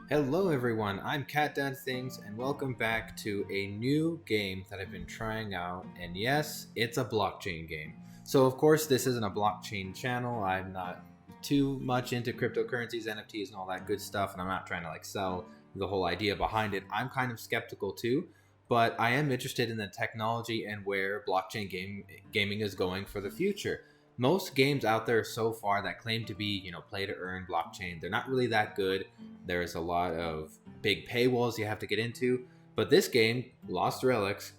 Hello everyone, I'm Cat Dad Things and welcome back to a new game that I've been trying out, and yes, it's a blockchain game. So of course this isn't a blockchain channel. I'm not too much into cryptocurrencies, NFTs and all that good stuff, and I'm not trying to sell the whole idea behind it. I'm kind of skeptical too, but I am interested in the technology and where gaming is going for the future. Most games out there so far that claim to be, play to earn blockchain, they're not really that good. There's a lot of big paywalls you have to get into. But this game, Lost Relics,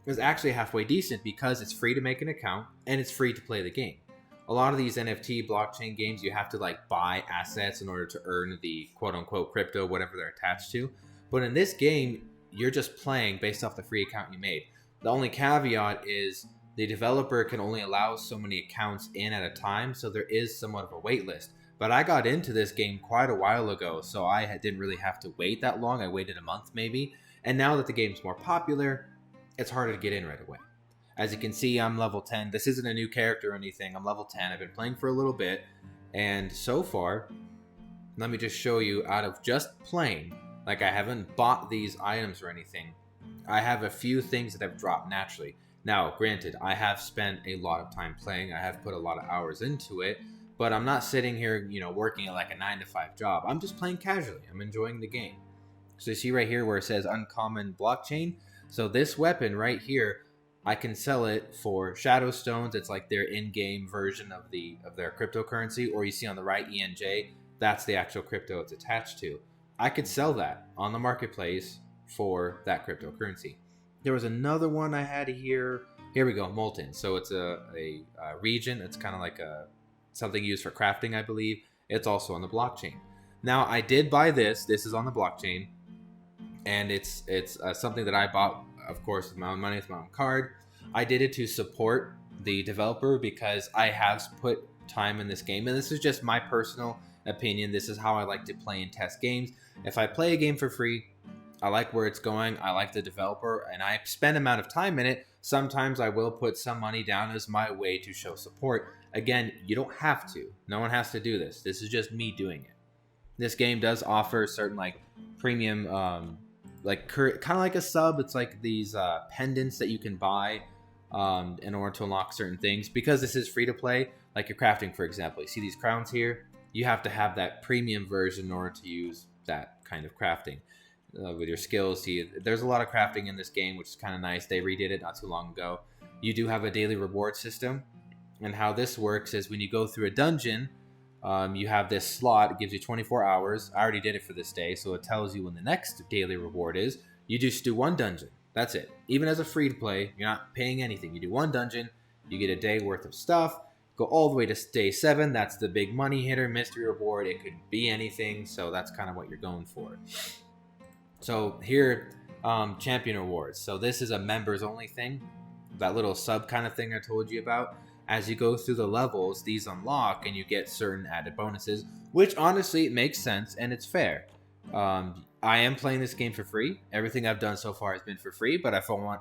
is actually halfway decent because it's free to make an account and it's free to play the game. A lot of these NFT blockchain games, you have to buy assets in order to earn the quote unquote crypto, whatever they're attached to. But in this game, you're just playing based off the free account you made. The only caveat is the developer can only allow so many accounts in at a time, so there is somewhat of a wait list. But I got into this game quite a while ago, so I didn't really have to wait that long. I waited a month maybe. And now that the game's more popular, it's harder to get in right away. As you can see, I'm level 10. This isn't a new character or anything. I'm level 10. I've been playing for a little bit. And so far, let me just show you, out of just playing, I haven't bought these items or anything, I have a few things that have dropped naturally. Now, granted, I have spent a lot of time playing. I have put a lot of hours into it. But I'm not sitting here, working at a 9-to-5 job. I'm just playing casually. I'm enjoying the game. So you see right here where it says uncommon blockchain. So this weapon right here, I can sell it for shadow stones. It's like their in-game version of their cryptocurrency. Or you see on the right, ENJ, that's the actual crypto it's attached to. I could sell that on the marketplace for that cryptocurrency. There was another one I had here. Here we go, Molten. So it's a region. It's kind of like something used for crafting, I believe. It's also on the blockchain. Now, I did buy this. This is on the blockchain, and it's something that I bought, of course, with my own money, with my own card. I did it to support the developer because I have put time in this game, and this is just my personal opinion. This is how I like to play and test games. If I play a game for free, I like where it's going, I like the developer, and I spend amount of time in it. Sometimes I will put some money down as my way to show support. Again, you don't have to. No one has to do this. This is just me doing it. This game does offer certain premium, kind of like a sub. It's like these pendants that you can buy in order to unlock certain things. Because this is free to play, like your crafting, for example. You see these crowns here? You have to have that premium version in order to use that kind of crafting. With your skills. See, there's a lot of crafting in this game, which is kind of nice. They redid it not too long ago. You do have a daily reward system, and how this works is when you go through a dungeon, you have this slot. It gives you 24 hours. I already did it for this day, so it tells you when the next daily reward is. You just do one dungeon. That's it. Even as a free to play, you're not paying anything. You do one dungeon, you get a day worth of stuff. Go all the way to day 7. That's the big money hitter, mystery reward. It could be anything, so that's kind of what you're going for. So here, champion awards. So this is a members only thing. That little sub kind of thing I told you about. As you go through the levels, these unlock and you get certain added bonuses, which honestly it makes sense and it's fair. I am playing this game for free. Everything I've done so far has been for free, but if I want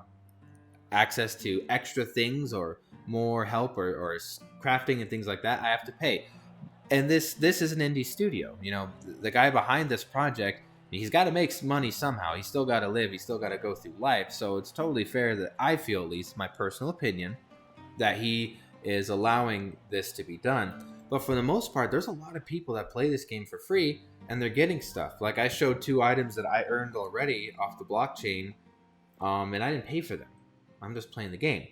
access to extra things or more help or crafting and things like that, I have to pay. And this is an indie studio. The guy behind this project, he's got to make money somehow. He's still got to live. He's still got to go through life. So it's totally fair that I feel, at least my personal opinion, that he is allowing this to be done. But for the most part, there's a lot of people that play this game for free and they're getting stuff. Like I showed 2 items that I earned already off the blockchain, and I didn't pay for them. I'm just playing the game.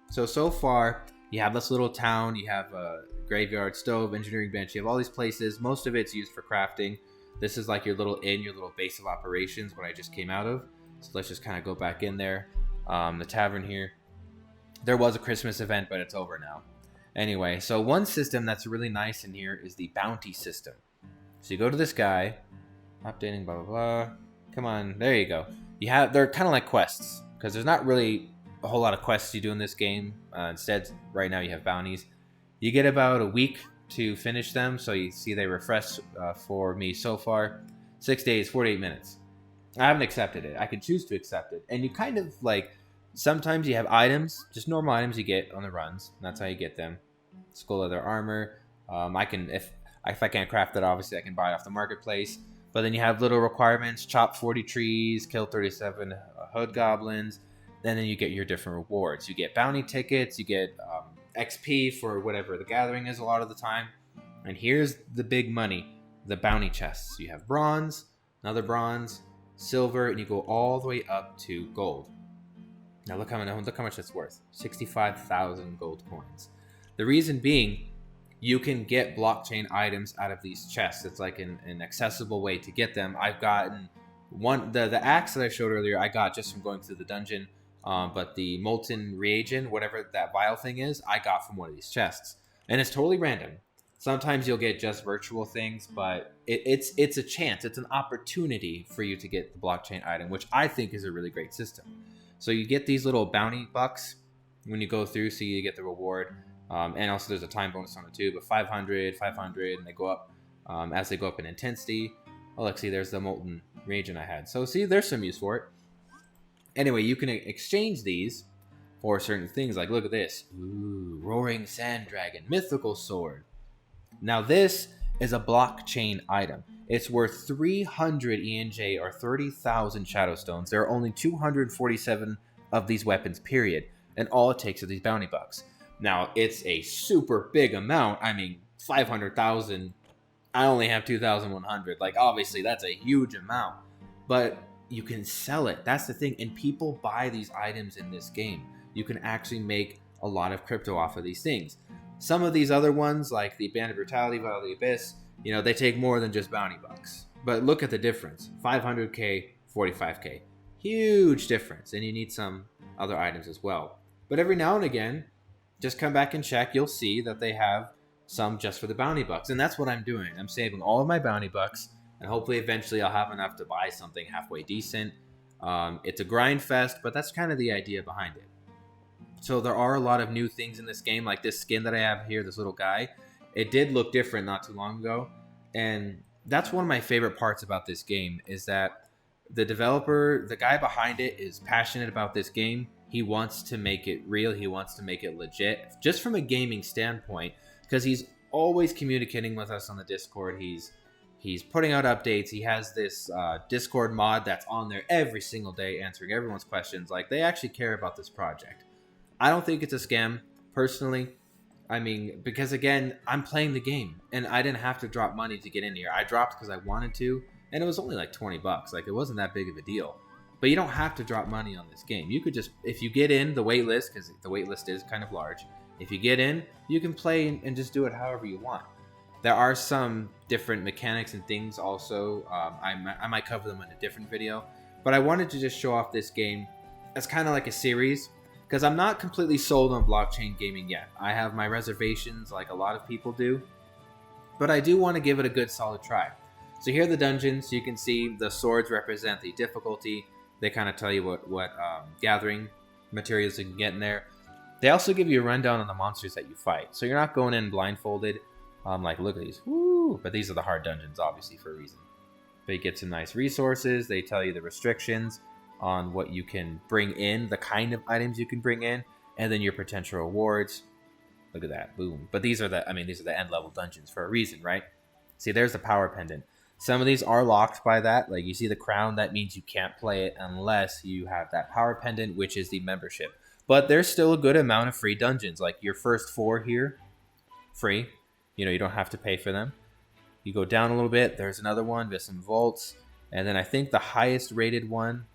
So far, you have this little town. You have a graveyard, stove, engineering bench. You have all these places. Most of it's used for crafting. This is like your little base of operations, what I just came out of. So let's just kind of go back in there. The tavern here. There was a Christmas event, but it's over now. Anyway, so one system that's really nice in here is the bounty system. So you go to this guy, updating, blah, blah, blah. Come on, there you go. They're kind of like quests, because there's not really a whole lot of quests you do in this game. Instead, right now you have bounties. You get about a week to finish them. So you see they refresh for me so far. 6 days, 48 minutes. I haven't accepted it. I can choose to accept it. And you kind of sometimes you have items, just normal items you get on the runs. And that's how you get them. Skull leather armor. If I can't craft it, obviously I can buy it off the marketplace. But then you have little requirements: chop 40 trees, kill 37 hood goblins. Then you get your different rewards. You get bounty tickets, you get XP for whatever the gathering is a lot of the time. And here's the big money: the bounty chests. You have bronze, another bronze, silver, and you go all the way up to gold. Now look how much it's worth. 65,000 gold coins. The reason being, you can get blockchain items out of these chests. It's like an accessible way to get them. I've gotten the axe that I showed earlier, I got just from going through the dungeon. But the molten reagent, whatever that vial thing is, I got from one of these chests. And it's totally random. Sometimes you'll get just virtual things, but it's a chance. It's an opportunity for you to get the blockchain item, which I think is a really great system. So you get these little bounty bucks when you go through, so you get the reward. And also there's a time bonus on it too, but 500, 500, and they go up as they go up in intensity. Oh, look, see, there's the molten reagent I had. So see, there's some use for it. Anyway, you can exchange these for certain things. Like, look at this. Ooh, Roaring Sand Dragon, mythical sword. Now this is a blockchain item. It's worth 300 ENJ or 30,000 shadow stones. There are only 247 of these weapons, period. And all it takes are these bounty bucks. Now, it's a super big amount. I mean, 500,000. I only have 2,100. Like, obviously, that's a huge amount. But you can sell it. That's the thing. And people buy these items in this game. You can actually make a lot of crypto off of these things. Some of these other ones, like the Band of Brutality, Vial of the Abyss, you know, they take more than just bounty bucks. But look at the difference. 500k, 45k. Huge difference. And you need some other items as well. But every now and again, just come back and check. You'll see that they have some just for the bounty bucks. And that's what I'm doing. I'm saving all of my bounty bucks. And hopefully eventually I'll have enough to buy something halfway decent. It's a grind fest, but that's kind of the idea behind it. So there are a lot of new things in this game, like this skin that I have here, this little guy. It did look different not too long ago. And that's one of my favorite parts about this game, is that the developer, the guy behind it, is passionate about this game. He wants to make it real. He wants to make it legit, just from a gaming standpoint, because he's always communicating with us on the Discord. He's putting out updates. He has this Discord mod that's on there every single day, answering everyone's questions. Like, they actually care about this project. I don't think it's a scam, personally. I mean, because again, I'm playing the game, and I didn't have to drop money to get in here. I dropped because I wanted to, and it was only like 20 bucks. Like, it wasn't that big of a deal. But you don't have to drop money on this game. You could just, if you get in the wait list, because the wait list is kind of large, if you get in, you can play and just do it however you want. There are some different mechanics and things also. I might cover them in a different video. But I wanted to just show off this game as kind of like a series, because I'm not completely sold on blockchain gaming yet. I have my reservations like a lot of people do. But I do want to give it a good solid try. So here are the dungeons. You can see the swords represent the difficulty. They kind of tell you what gathering materials you can get in there. They also give you a rundown on the monsters that you fight. So you're not going in blindfolded. Like, look at these. Woo! But these are the hard dungeons, obviously, for a reason. But you get some nice resources. They tell you the restrictions on what you can bring in, the kind of items you can bring in, and then your potential rewards. Look at that. Boom. But these are the end level dungeons for a reason, right? See, there's the power pendant. Some of these are locked by that. Like, you see the crown, that means you can't play it unless you have that power pendant, which is the membership. But there's still a good amount of free dungeons. Like, your first 4 here, free. You know, you don't have to pay for them. You go down a little bit, there's another one, there's some vaults. And then I think the highest rated one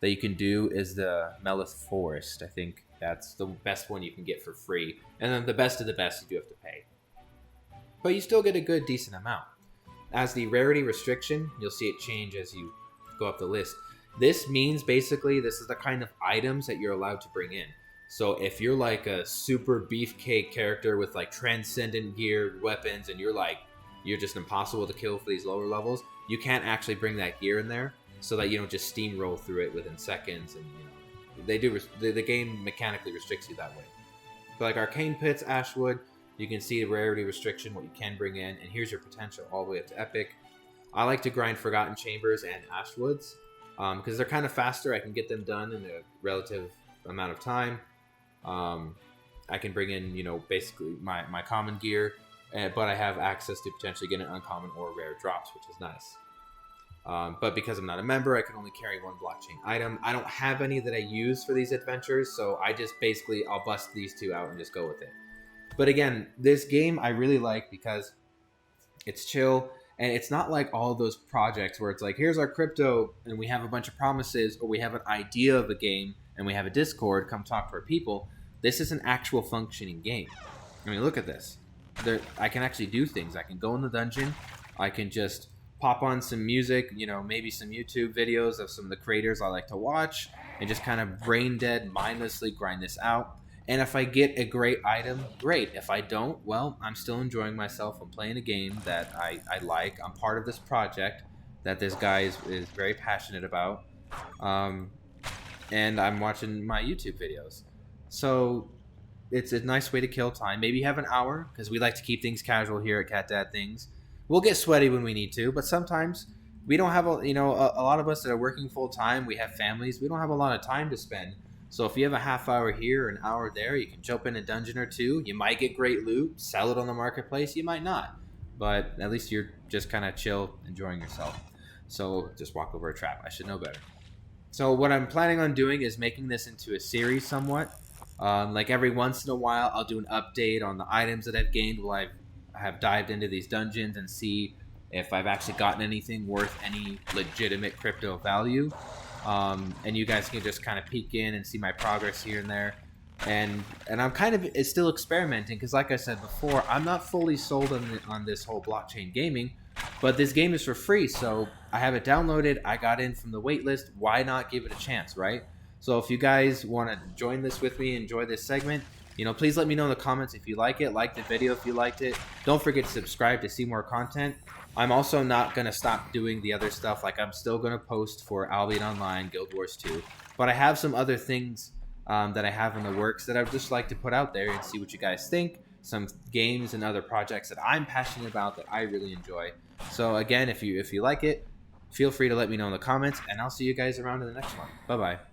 that you can do is the Melith Forest. I think that's the best one you can get for free. And then the best of the best, you do have to pay. But you still get a good, decent amount. As the rarity restriction, you'll see it change as you go up the list. This means basically this is the kind of items that you're allowed to bring in. So if you're like a super beefcake character with like transcendent gear, weapons, and you're just impossible to kill for these lower levels, you can't actually bring that gear in there, so that you don't just steamroll through it within seconds. And the game mechanically restricts you that way. But like Arcane Pits, Ashwood, you can see the rarity restriction, what you can bring in, and here's your potential all the way up to Epic. I like to grind Forgotten Chambers and Ashwoods because they're kind of faster. I can get them done in a relative amount of time. I can bring in, basically my common gear, but I have access to potentially get an uncommon or rare drops, which is nice. But because I'm not a member, I can only carry one blockchain item. I don't have any that I use for these adventures, so I just basically, I'll bust these two out and just go with it. But again, this game I really like because it's chill, and it's not like all those projects where it's like, here's our crypto, and we have a bunch of promises, or we have an idea of a game, and we have a Discord, come talk to our people. This is an actual functioning game. I mean, look at this. I can actually do things. I can go in the dungeon. I can just pop on some music, maybe some YouTube videos of some of the creators I like to watch, and just kind of brain dead, mindlessly grind this out. And if I get a great item, great. If I don't, well, I'm still enjoying myself. I'm playing a game that I like. I'm part of this project that this guy is very passionate about. And I'm watching my YouTube videos. So it's a nice way to kill time. Maybe have an hour, because we like to keep things casual here at Cat Dad Things. We'll get sweaty when we need to, but sometimes we don't have a lot of us that are working full time. We have families. We don't have a lot of time to spend. So if you have a half hour here, an hour there, you can jump in a dungeon or two. You might get great loot, sell it on the marketplace. You might not, but at least you're just kind of chill, enjoying yourself. So just walk over a trap. I should know better. So what I'm planning on doing is making this into a series somewhat. Like every once in a while, I'll do an update on the items that I've gained while I have dived into these dungeons and see if I've actually gotten anything worth any legitimate crypto value. And you guys can just kind of peek in and see my progress here and there. And I'm kind of still experimenting because, like I said before, I'm not fully sold on this whole blockchain gaming. But this game is for free, so I have it downloaded. I got in from the wait list. Why not give it a chance, right? So if you guys want to join this with me, enjoy this segment, please let me know in the comments if you like it. Like the video if you liked it. Don't forget to subscribe to see more content. I'm also not going to stop doing the other stuff. Like, I'm still going to post for Albion Online, Guild Wars 2. But I have some other things that I have in the works that I'd just like to put out there and see what you guys think. Some games and other projects that I'm passionate about that I really enjoy. So again, if you like it, feel free to let me know in the comments, and I'll see you guys around in the next one. Bye-bye.